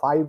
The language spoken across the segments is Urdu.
5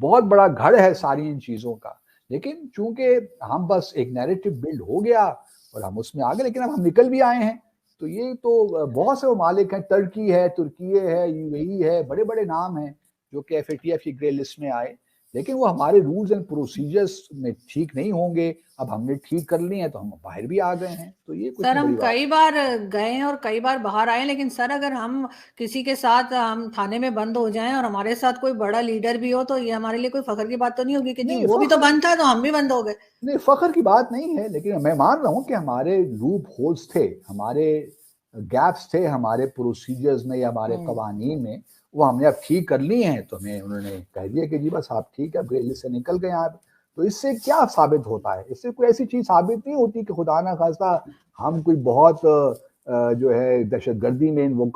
بہت بڑا گھڑ ہے ساری ان چیزوں کا، لیکن چونکہ ہم بس ایک نیریٹو بلڈ ہو گیا اور ہم اس میں آ گئے، لیکن اب ہم نکل بھی آئے ہیں. تو یہ تو بہت سے ممالک ہیں، ترکی ہے، ترکیے ہے، یو اے ای ہے، بڑے بڑے نام ہیں جو کہ ایف اے ٹی ایف کی گرے لسٹ میں آئے، لیکن وہ ہمارے رولز اینڈ پروسیجرز میں ٹھیک نہیں ہوں گے. اب ہم نے ٹھیک کر لی ہیں تو ہم باہر بھی آ گئے ہیں، تو یہ کچھ سر نہیں ہم بڑی بات. کئی بار گئے ہیں اور کئی بار باہر آئے، لیکن سر اگر ہم کسی کے ساتھ ہم تھانے میں بند ہو جائیں اور ہمارے ساتھ کوئی بڑا لیڈر بھی ہو تو یہ ہمارے لیے کوئی فخر کی بات تو نہیں ہوگی کہ جی نہیں وہ بھی تو فخر بند تھا تو ہم بھی بند ہو گئے. نہیں، فخر کی بات نہیں ہے، لیکن میں مان رہا ہوں کہ ہمارے لوپ ہولز تھے، ہمارے گیپس تھے ہمارے پروسیجرز میں یا ہمارے قوانین میں، وہ ہم نے اب ٹھیک کر لی ہیں. تو ہمیں انہوں نے کہہ دیا کہ جی بس آپ ٹھیک ہے، گرے لسٹ سے نکل گئے آپ. تو اس سے کیا ثابت ہوتا ہے؟ اس سے کوئی ایسی چیز ثابت نہیں ہوتی کہ خدا نہ خواستہ ہم کوئی بہت جو ہے دہشت گردی میں وہ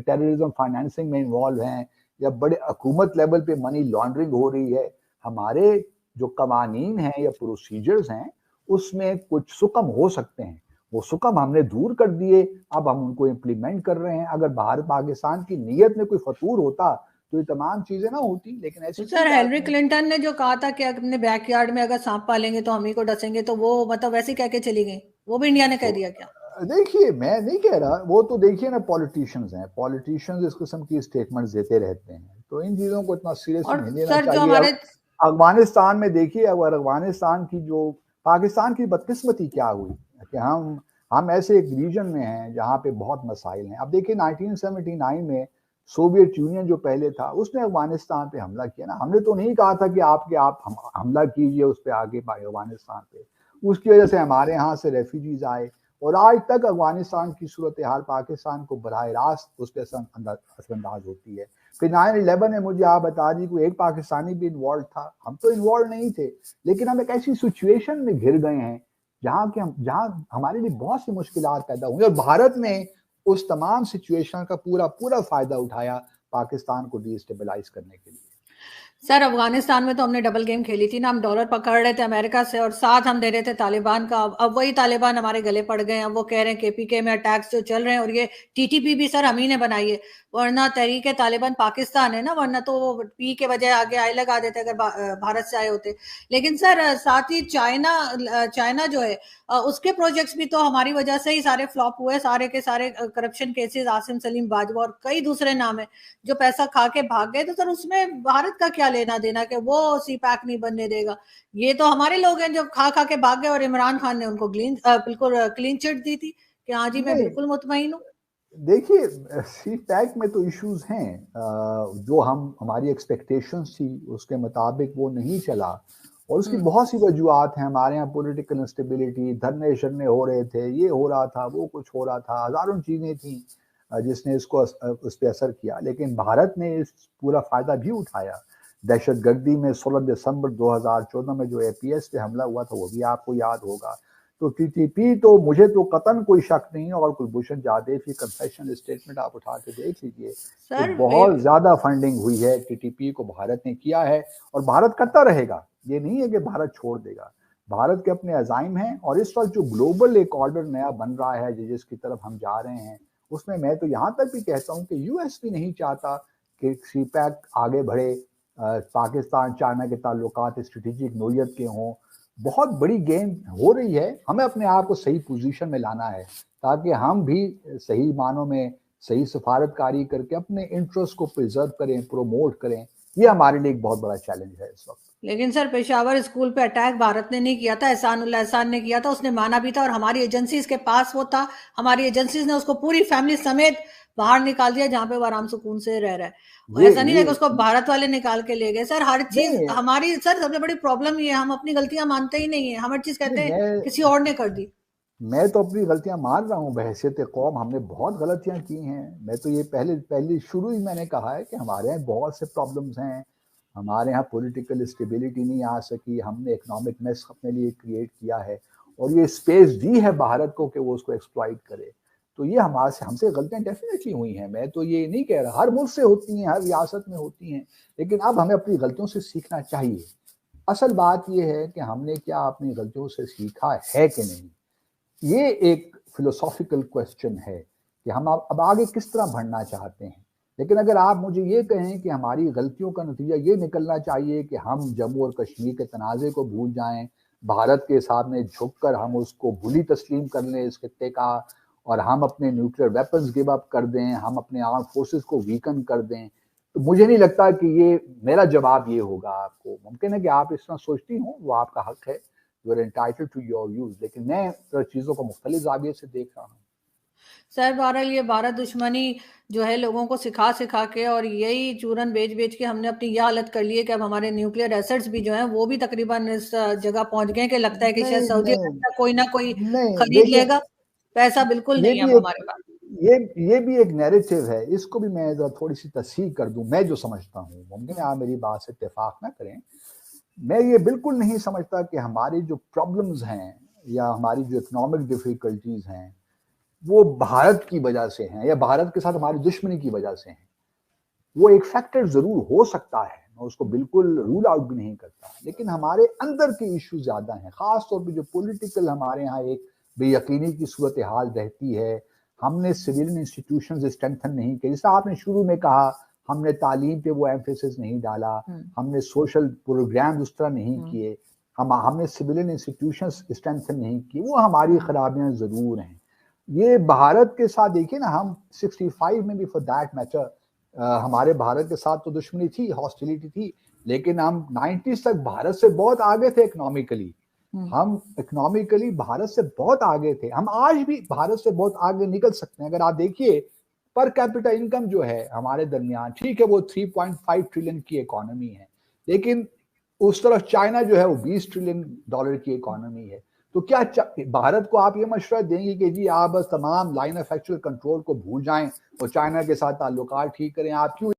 ٹیررزم فائنینسنگ میں انوالو ہیں، یا بڑے حکومت لیول پہ منی لانڈرنگ ہو رہی ہے. ہمارے جو قوانین ہیں یا پروسیجرز ہیں اس میں کچھ سکم ہو سکتے ہیں، وہ سکم ہم نے دور کر دیے، اب ہم ان کو امپلیمنٹ کر رہے ہیں. اگر بھارت پاکستان کی نیت میں کوئی فطور ہوتا تو یہ تمام چیزیں نہ ہوتی، لیکن تو ایسی کوئی سر بات ہیلری نہیں. کلنٹن نے جو کہا تھا کہ اپنے بیک یارڈ میں اگر سانپ پالیں گے تو ہم ہی کو ڈسیں گے، تو وہ مطلب ویسے کہہ کے چلی گئی، وہ بھی انڈیا نے کہہ تو دیا کیا؟ دیکھیے میں نہیں کہہ رہا، وہ تو دیکھیے نا پولیٹیشنز ہیں، پولیٹیشنز اس قسم کی اسٹیٹمنٹس دیتے رہتے ہیں، تو ان چیزوں کو اتنا سیریسلی اور نہیں لینا سر جو چاہیے. اب ہمارے افغانستان میں دیکھیے، اگر افغانستان کی جو پاکستان کی بدقسمتی کیا ہوئی کہ ہم ایسے ایک ریجن میں ہیں جہاں پہ بہت مسائل ہیں. اب دیکھیے 1979 میں سوویت یونین جو پہلے تھا اس نے افغانستان پہ حملہ کیا نا. ہم نے تو نہیں کہا تھا کہ آپ حملہ کیجئے اس پہ آگے افغانستان پہ. اس کی وجہ سے ہمارے یہاں سے ریفیوجیز آئے اور آج تک افغانستان کی صورتحال پاکستان کو براہ راست اس پہ اثر انداز ہوتی ہے. پھر 9/11 میں مجھے آپ بتا دی کوئی ایک پاکستانی بھی انوالو تھا؟ ہم تو انوالو نہیں تھے، لیکن ہم ایک ایسی سچویشن میں گھر گئے ہیں جہاں ہمارے لیے بہت سی مشکلات پیدا ہوئی، اور بھارت نے اس تمام سچویشن کا پورا فائدہ اٹھایا پاکستان کو ڈی اسٹیبلائز کرنے کے لیے. سر افغانستان میں تو ہم نے ڈبل گیم کھیلی تھی نا، ہم ڈالر پکڑ رہے تھے امریکہ سے اور ساتھ ہم دے رہے تھے طالبان کا. اب وہی طالبان ہمارے گلے پڑ گئے ہیں، اب وہ کہہ رہے ہیں کے پی کے میں اٹیکس جو چل رہے ہیں، اور یہ ٹی ٹی پی بھی سر ہم ہی نے بنائی ہے، ورنہ تحریک طالبان پاکستان ہے نا، ورنہ تو وہ پی کے بجائے آگے آئی لگا دیتے اگر بھارت سے آئے ہوتے. لیکن سر ساتھ ہی چائنا جو ہے اس کے پروجیکٹس بھی تو ہماری وجہ سے ہی سارے فلاپ ہوئے، سارے کے سارے کرپشن کیسز، عاصم سلیم باجوہ اور کئی دوسرے نام ہیں جو پیسہ کھا کے بھاگ گئے. تو سر اس میں بھارت کا کیا لینا دینا کہ وہ سی پیک نہیں بننے دے گا؟ یہ تو ہمارے لوگ ہیں جو کھا کے بھاگ گئے، اور عمران خان نے ان کو بالکل کلین چٹ دی تھی کہ ہاں جی میں نہیں بالکل مطمئن ہوں. دیکھیے سی پیک میں تو ایشوز ہیں، جو ہماری ایکسپیکٹیشنز تھی اس کے مطابق وہ نہیں چلا، اور اس کی بہت سی وجوہات ہیں. ہمارے یہاں پولیٹیکل انسٹیبلٹی، دھرنے شرنے ہو رہے تھے، یہ ہو رہا تھا، وہ کچھ ہو رہا تھا، ہزاروں چیزیں تھیں جس نے اس پہ اثر کیا. لیکن بھارت نے اس پورا فائدہ بھی اٹھایا. دہشت گردی میں 16 دسمبر 2014 میں جو اے پی ایس پہ حملہ ہوا تھا وہ بھی آپ کو یاد ہوگا. تو ٹی ٹی پی تو مجھے تو قطعاً کوئی شک نہیں ہے، اور کلبھوشن جادیو کی کنفیشن اسٹیٹمنٹ آپ اٹھا کے دیکھ لیجئے کہ سر بہت زیادہ فنڈنگ ہوئی ہے ٹی ٹی پی کو، بھارت نے کیا ہے اور بھارت کرتا رہے گا. یہ نہیں ہے کہ بھارت چھوڑ دے گا، بھارت کے اپنے عزائم ہیں. اور اس وقت جو گلوبل ایک آرڈر نیا بن رہا ہے جس کی طرف ہم جا رہے ہیں، اس میں تو یہاں تک بھی کہتا ہوں کہ یو ایس بھی نہیں چاہتا کہ سی پیک آگے بڑھے. پاکستان چائنا کے تعلقات اسٹریٹجک نوعیت کے ہوں. بہت بڑی گیم ہو رہی ہے، ہمیں اپنے آپ کو صحیح پوزیشن میں لانا ہے تاکہ ہم بھی صحیح معنوں میں صحیح سفارت کاری کر کے اپنے انٹرسٹ کو پریزرو کریں، پروموٹ کریں. یہ ہمارے لیے ایک بہت بڑا چیلنج ہے اس وقت. لیکن سر پشاور اسکول پہ اٹیک بھارت نے نہیں کیا تھا، احسان اللہ احسان نے کیا تھا، اس نے مانا بھی تھا، اور ہماری ایجنسیز کے پاس وہ تھا. ہماری ایجنسیز نے اس کو پوری فیملی سمیت باہر نکال دیا جہاں پہ وہ آرام سکون سے رہ رہا ہے. ایسا نہیں ہے کہ اس کو بھارت والے نکال کے لے گئے. سر ہر چیز نہیں ہماری، سر سب سے بڑی پرابلم یہ ہے ہم اپنی غلطیاں مانتے ہی نہیں ہیں، ہم ہر چیز کہتے ہیں کسی اور نے کر دی. میں تو اپنی غلطیاں مان رہا ہوں بحیثیت قوم، ہم نے بہت غلطیاں کی ہیں. میں تو یہ پہلی شروع ہی میں نے کہا ہے کہ ہمارے یہاں بہت سے پرابلمز ہیں. ہمارے یہاں پولیٹیکل اسٹیبلٹی نہیں آ سکی، ہم نے اکنامک میس اپنے لیے کریٹ کیا ہے، اور یہ اسپیس دی ہے بھارت کو کہ وہ اس کو ایکسپلائٹ کرے. تو یہ ہم سے غلطیاں ڈیفینیٹلی ہوئی ہیں. میں تو یہ نہیں کہہ رہا، ہر ملک سے ہوتی ہیں، ہر ریاست میں ہوتی ہیں، لیکن اب ہمیں اپنی غلطیوں سے سیکھنا چاہیے. اصل بات یہ ہے کہ ہم نے کیا اپنی غلطیوں سے سیکھا ہے کہ نہیں. یہ ایک فلسافیکل کوسچن ہے کہ ہم اب آگے کس طرح بڑھنا چاہتے ہیں. لیکن اگر آپ مجھے یہ کہیں کہ ہماری غلطیوں کا نتیجہ یہ نکلنا چاہیے کہ ہم جموں اور کشمیر کے تنازع کو بھول جائیں، بھارت کے سامنے جھک کر ہم اس کو بھلی تسلیم کر لیں اس خطے کا، اور ہم اپنے نیوکلیئر ویپنز گیو اپ کر دیں، ہم اپنے آرم فورسز کو ویکن کر دیں، تو مجھے نہیں لگتا کہ یہ میرا جواب یہ ہوگا. آپ کو ممکن ہے کہ آپ اس طرح سوچتی ہوں، وہ آپ کا حق ہے، you are entitled to your views, لیکن میں چیزوں کو مختلف زاویے سے دیکھ رہا ہوں. سر بہرحال یہ بھارت دشمنی جو ہے لوگوں کو سکھا سکھا کے اور یہی چورن بیچ کے ہم نے اپنی یہ حالت کر لی ہے کہ اب ہمارے نیوکلیئر ایسٹس بھی جو ہیں وہ بھی تقریباً اس جگہ پہنچ گئے کہ لگتا ہے کہ شاید سعودی عرب کوئی نہ کوئی نہیں خرید لے دیکھیں، گا. پیسہ بالکل یہ نہیں ہے بھی اب ایک ہمارے پاس. یہ بھی ایک نیریٹو ہے، اس کو بھی میں تھوڑی سی تصحیح کر دوں. میں جو سمجھتا ہوں، ممکن ہے آپ میری بات سے اتفاق نہ کریں، میں یہ بالکل نہیں سمجھتا کہ ہماری جو پرابلمز ہیں یا ہماری جو اکنامک ڈیفیکلٹیز ہیں وہ بھارت کی وجہ سے ہیں یا بھارت کے ساتھ ہماری دشمنی کی وجہ سے ہیں. وہ ایک فیکٹر ضرور ہو سکتا ہے، میں اس کو بالکل رول آؤٹ بھی نہیں کرتا، لیکن ہمارے اندر کے ایشو زیادہ ہیں، خاص طور پہ جو پولیٹیکل ہمارے ہاں ایک بے یقینی کی صورتحال رہتی ہے. ہم نے سویلین انسٹیٹیوشنز اسٹرینتھن نہیں کیے، جیسے آپ نے شروع میں کہا، ہم نے تعلیم پہ وہ ایمفیسس نہیں ڈالا، ہم نے سوشل پروگرام اس طرح نہیں کیے، ہم نے سویلین انسٹیٹیوشنز اسٹرینتھن نہیں کیے. وہ ہماری خرابیاں ضرور ہیں. یہ بھارت کے ساتھ دیکھیے نا، ہم 65 میں بھی فار دیٹ میٹر ہمارے بھارت کے ساتھ تو دشمنی تھی، ہاسٹیلیٹی تھی، لیکن ہم 90s تک بھارت سے بہت آگے تھے اکنامکلی. ہم اکنامکلی بھارت سے بہت آگے تھے، ہم آج بھی بھارت سے بہت آگے نکل سکتے ہیں. اگر آپ دیکھیے پر کیپٹا انکم جو ہے ہمارے درمیان، ٹھیک ہے وہ 3.5 ٹریلین کی اکانومی ہے، لیکن اس طرف چائنا جو ہے وہ 20 ٹریلین ڈالر کی اکانومی ہے. تو کیا بھارت کو آپ یہ مشورہ دیں گے کہ جی آپ بس تمام لائن آف ایکچوئل کنٹرول کو بھول جائیں اور چائنا کے ساتھ تعلقات ٹھیک کریں؟ آپ کیوں